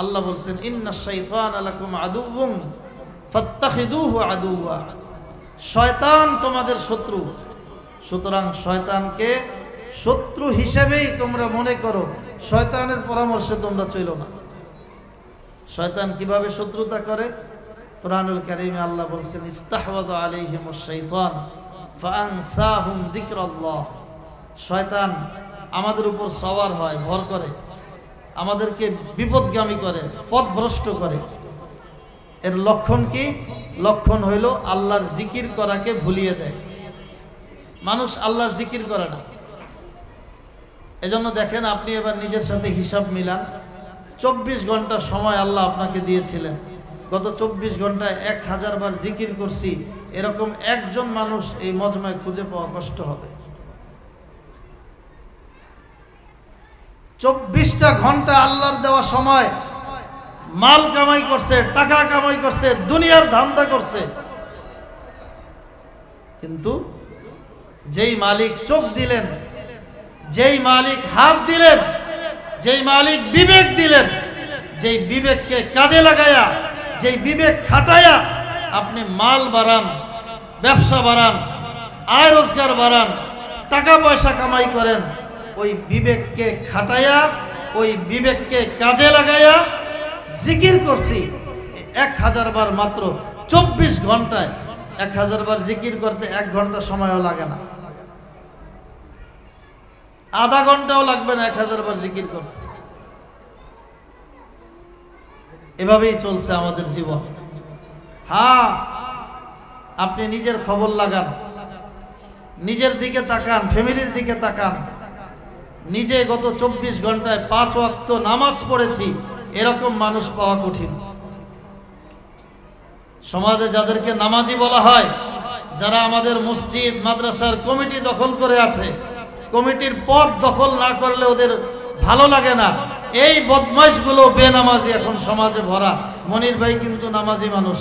আল্লাহ বলছেন ইন্নাশ শাইতানা লাকুম আদুউন ফাত্তাখিদুহু আদুওয়া, শয়তান তোমাদের শত্রু, সুতরাং শয়তানকে শত্রু হিসেবেই তোমরা মনে করো, শয়তানের পরামর্শে তোমরা চলো না। শয়তান কিভাবে শত্রুতা করে? কোরআনুল কারীমে আল্লাহ বলছেন ইস্তাহওয়াযা আলাইহিমুশ শাইতান ফাআনসাহুম যিকরাল্লাহ, শয়তান আমাদের উপর সওয়ার হয়, ভর করে, আমাদেরকে বিপদগামী করে, পথভ্রষ্ট করে। এর লক্ষণ কি? লক্ষণ হইল আল্লাহর জিকির করাকে ভুলিয়ে দেয়। মানুষ আল্লাহর জিকির করে না। এজন্য দেখেন, আপনি এবার নিজের সাথে হিসাব মিলান। 24 ঘন্টা সময় আল্লাহ আপনাকে দিয়েছিলেন, গত 24 ঘন্টায় 1000 বার জিকির করছি, এরকম একজন মানুষ এই মজমায় খুঁজে পাওয়া কষ্ট হবে। 24টা ঘন্টা আল্লাহর দেওয়া সময় মাল কামাই করছে, টাকা কামাই করছে, দুনিয়ার ধান্দা করছে, কিন্তু যেই মালিক চোখ দিলেন, যেই মালিক হাত দিলেন, যেই মালিক বিবেক দিলেন, যেই বিবেককে কাজে লাগায়া, যেই বিবেক খাটায়া আপনি মাল বাড়ান, ব্যবসা বাড়ান, আয় রোজগার বাড়ান, টাকা পয়সা কামাই করেন, ওই বিবেককে খাটায়া, ওই বিবেককে কাজে লাগায়া জিকির করছি 1000 বার মাত্র 24 ঘন্টায়। 1000 বার জিকির করতে 1 ঘন্টা সময়ও লাগে না, আধা ঘন্টাও লাগবে না 1000 বার জিকির করতে। এভাবেই চলছে আমাদের জীবন। হ্যাঁ, আপনি নিজের খবর লাগান, নিজের দিকে তাকান, ফ্যামিলির দিকে তাকান। নিজে গত 24 ঘন্টায় 5 ওয়াক্ত নামাজ পড়েছি, এরকম মানুষ পাওয়া কঠিন। সমাজে যাদেরকে নামাজি বলা হয়, যারা আমাদের মসজিদ মাদ্রাসার কমিটি দখল করে আছে, কমিটির পদ দখল না করলে ওদের ভালো লাগে না, এই বদমাইশগুলো বেনামাজি এখন সমাজে ভরা। মনির ভাই কিন্তু নামাজি মানুষ।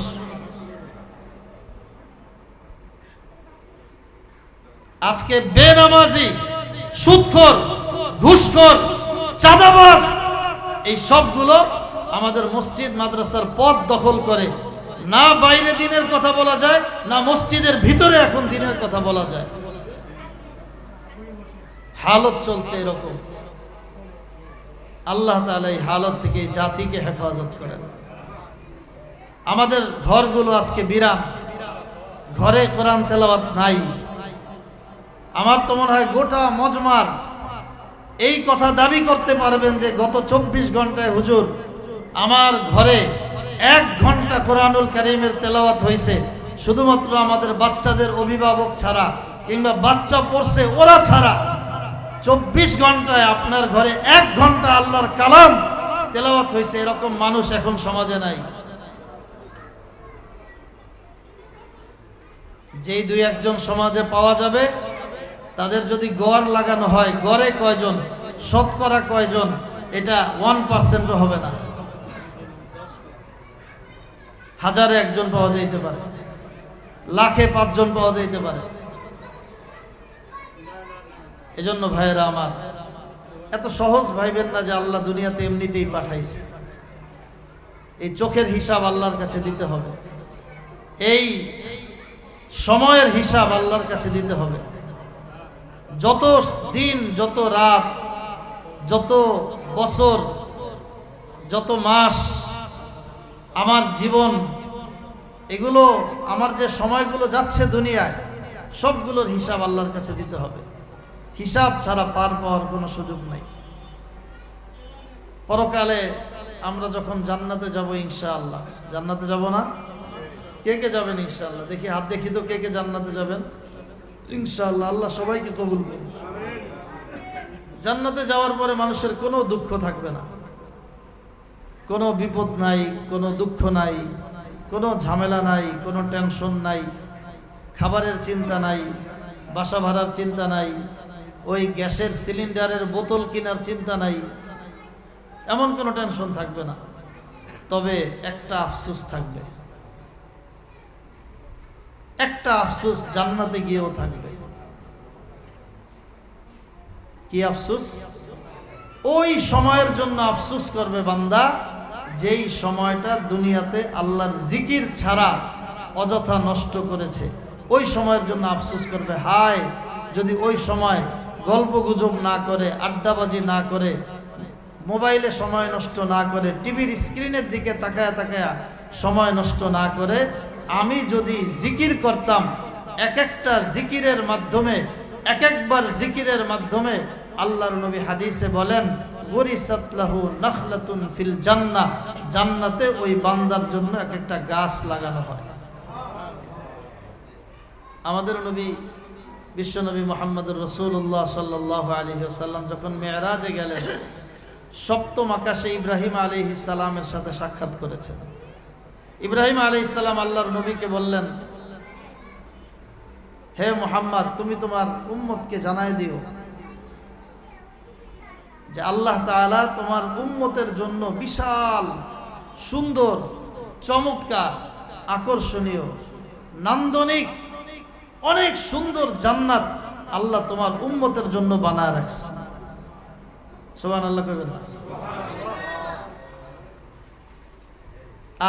আজকে বেনামাজি, সুদখোর, ঘুষখোর, চাঁদাবাজ, এই সবগুলো আমাদের মসজিদ মাদ্রাসার পদ দখল করে। না বাইরে দিনের কথা বলা যায়, না মসজিদের ভিতরে এখন দিনের কথা বলা যায়। হালত চলছে এরকম। আল্লাহ তাআলা এই হালত থেকে জাতিকে হেফাজত করেন। আমাদের ঘরগুলো আজকে বিরাম, ঘরে কোরআন তেলাওয়াত নাই। আমার তো মনে হয় গোটা মজমার এই কথা দাবি করতে পারবেন যে গত 24 ঘন্টায় হুজুর আমার ঘরে 1 ঘন্টা কোরআনুল কারীমের তেলাওয়াত হয়েছে, শুধুমাত্র আমাদের বাচ্চাদের অভিভাবক ছাড়া, কিংবা বাচ্চা পড়ছে ওরা ছাড়া। 24 ঘন্টায় আপনার ঘরে 1 ঘন্টা আল্লাহর কালাম তেলাওয়াত হয়েছে, এরকম মানুষ এখন সমাজে নাই। যেই 2-1 জন সমাজে পাওয়া যাবে, তাদের যদি গড় লাগানো হয়, গড়ে কয়জন, শতকরা কয়জন, এটা 1% হবে না। 1000-এ 1 জন পাওয়া যাইতে পারে, লাখে 5 জন পাওয়া যাইতে পারে। এজন্য ভাইয়েরা আমার, এত সহজ ভাইবেন না যে আল্লাহ দুনিয়াতে এমনিতেই পাঠাইছে। এই চোখের হিসাব আল্লাহর কাছে দিতে হবে, এই সময়ের হিসাব আল্লাহর কাছে দিতে হবে। যত দিন, যত রাত, যত বছর, যত মাস আমার জীবন, এগুলো আমার যে সময়গুলো যাচ্ছে দুনিয়ায়, সবগুলোর হিসাব আল্লাহর কাছে দিতে হবে। হিসাব ছাড়া পার পাওয়ার কোনো সুযোগ নাই। পরকালে আমরা যখন জান্নাতে যাব ইনশাআল্লাহ, জান্নাতে যাব না? কে কে যাবেন ইনশাআল্লাহ? দেখি হাত দেখি তো, কে কে জান্নাতে যাবেন ইনশাআল্লাহ। আল্লাহ সবাইকে কবুল করুন। জান্নাতে যাওয়ার পরে মানুষের কোনো দুঃখ থাকবে না, কোনো বিপদ নাই, কোনো দুঃখ নাই, কোনো ঝামেলা নাই, কোনো টেনশন নাই, খাবারের চিন্তা নাই, বাসা ভাড়ার চিন্তা নাই, ওই গ্যাসের সিলিন্ডারের বোতল কেনার চিন্তা নাই, এমন কোনো টেনশন থাকবে না। তবে একটা আফসোস থাকবে, একটা আফসোস জান্নাতে গিয়েও থাকবে। কি আফসোস? ওই সময়ের জন্য আফসোস করবে বান্দা যেই সময়টা দুনিয়াতে আল্লাহর জিকির ছাড়া অযথা নষ্ট করেছে, ওই সময়ের জন্য আফসোস করবে, হায় যদি ওই সময় গল্প গুজব না করে, আড্ডাবাজি না করে, মোবাইলে সময় নষ্ট না করে, টিভির স্ক্রিনের দিকে তাকায়া তাকায়া সময় নষ্ট না করে আমি যদি জিকির করতাম, এক একটা জিকিরের মাধ্যমে, এক একবার জিকিরের মাধ্যমে আল্লাহর নবী হাদিসে বলেন গরিসাত লাহু নাখলাতুন ফিল জান্নাহ, জান্নাতে ওই বান্দার জন্য এক একটা গাছ লাগানো হয়। আমাদের নবী বিশ্বনবী মুহাম্মদুর রাসূলুল্লাহ সাল্লাল্লাহু আলাইহি ওয়াসাল্লাম যখন মেরাজে গেলেন, সপ্তম আকাশে ইব্রাহিম আলাইহিস সালামের সাথে সাক্ষাৎ করেছেন। ইব্রাহিম আলাইহিস সালাম আল্লাহর নবীকে বললেন, হে মুহাম্মদ, তুমি তোমার উম্মতকে জানায় দিও যে আল্লাহ তাআলা তোমার উম্মতের জন্য বিশাল সুন্দর, চমৎকার, আকর্ষণীয়, নান্দনিক, অনেক সুন্দর জান্নাত আল্লাহ তোমার উম্মতের জন্য বানায় রাখছে। সুবহানাল্লাহ কইবেন না?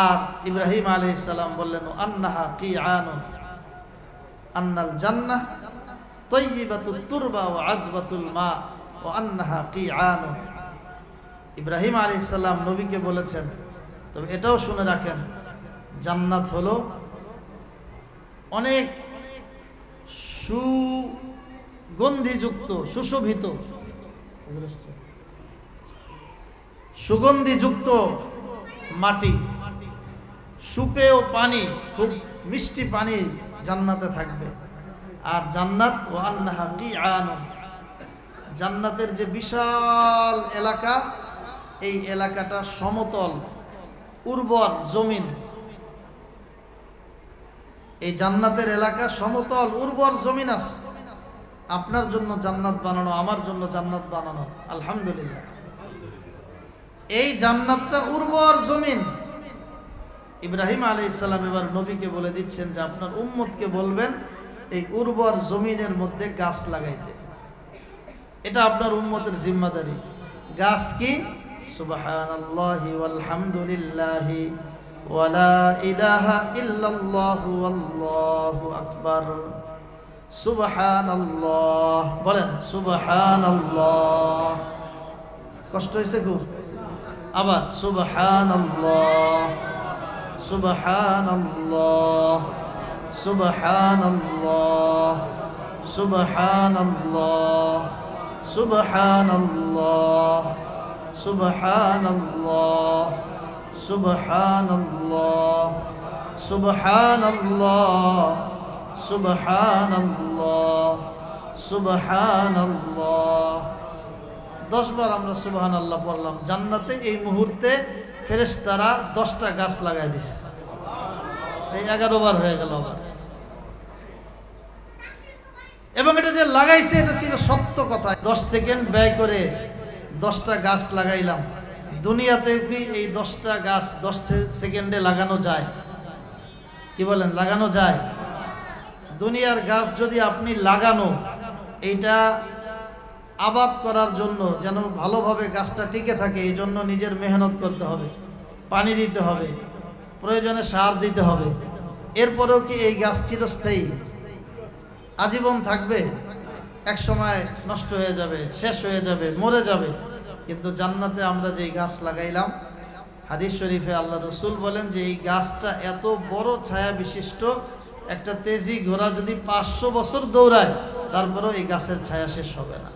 আর ইব্রাহিম আলাইহিস সালাম বললেন, আন্নাহা কিআনুন আন্নাল জান্নাহ তাইয়্যিবাতুত তুরবা ওয়া আযবাতুল মা ওয়া আন্নাহা কিআনুন। ইব্রাহিম আলাইহিস সালাম নবীকে বলেছেন, তবে এটাও শুনে রাখেন, জান্নাত হলো অনেক সুগন্ধিযুক্ত, সুশোভিত, সুগন্ধিযুক্ত মাটি, সুপেয় পানি, খুব মিষ্টি পানি জান্নাতে থাকবে। আর জান্নাত ওয়া আন্নাহা কিআনুন, জান্নাতের যে বিশাল এলাকা, এই এলাকাটা সমতল, উর্বর জমিন। এই জান্নাতের এলাকা সমতল, উর্বর জমিন আছে। আপনার জন্য জান্নাত বানানো, আমার জন্য জান্নাত বানানো, আলহামদুলিল্লাহ। এই জান্নাতটা উর্বর জমিন। ইব্রাহিম আলাইহিস সালাম এবার নবীকে বলে দিচ্ছেন যে আপনার উম্মতকে বলবেন এই উর্বর জমিনের মধ্যে গাছ লাগাইতে। এটা আপনার উম্মতের জিম্মাদারি। গাছ কি? সুবহানাল্লাহি ওয়ালহামদুলিল্লাহি ওয়ালা ইলাহা ইল্লাল্লাহু আল্লাহু আকবার। সুবহানাল্লাহ বলেন, সুবহানাল্লাহ। কষ্ট হয়েছে খুব? আবার সুবহানাল্লাহ, সুবহানাল্লাহ, সুবহানাল্লাহ, সুবহানাল্লাহ, সুবহানাল্লাহ, সুবহানাল্লাহ, সুবহানাল্লাহ, সুবহানাল্লাহ, সুবহানাল্লাহ, সুবহানাল্লাহ। 10 বার আমরা সুবহানাল্লাহ পড়লাম। জান্নাতে এই মুহূর্তে ফেরেশতারা 10টা গাছ লাগাই দিছে। এই 11 বার হয়ে গেল আবার। এবং এটা যে লাগাইছে এটা ছিল সত্য কথা। 10 সেকেন্ড ব্যয় করে 10টা গাছ লাগাইলাম। দুনিয়াতে কি এই 10টা গাছ 10 সেকেন্ডে লাগানো যায়? কি বলেন, লাগানো যায়? দুনিয়ার গাছ যদি আপনি লাগানো, এইটা আবাদ করার জন্য, যেন ভালোভাবে গাছটা টিকে থাকে, এই জন্য নিজের মেহনত করতে হবে, পানি দিতে হবে, প্রয়োজনে সার দিতে হবে। এরপরেও কি এই গাছ চিরস্থায়ী আজীবন থাকবে? এক সময় নষ্ট হয়ে যাবে, শেষ হয়ে যাবে, মরে যাবে। কিন্তু জান্নাতে আমরা যেই গাছ লাগাইলাম, হাদিস শরীফে আল্লাহ রসুল বলেন যে এই গাছটা এত বড় ছায়া বিশিষ্ট, একটা তেজি ঘোড়া যদি 500 বছর দৌড়ায় তারপরেও এই গাছের ছায়া শেষ হবে না।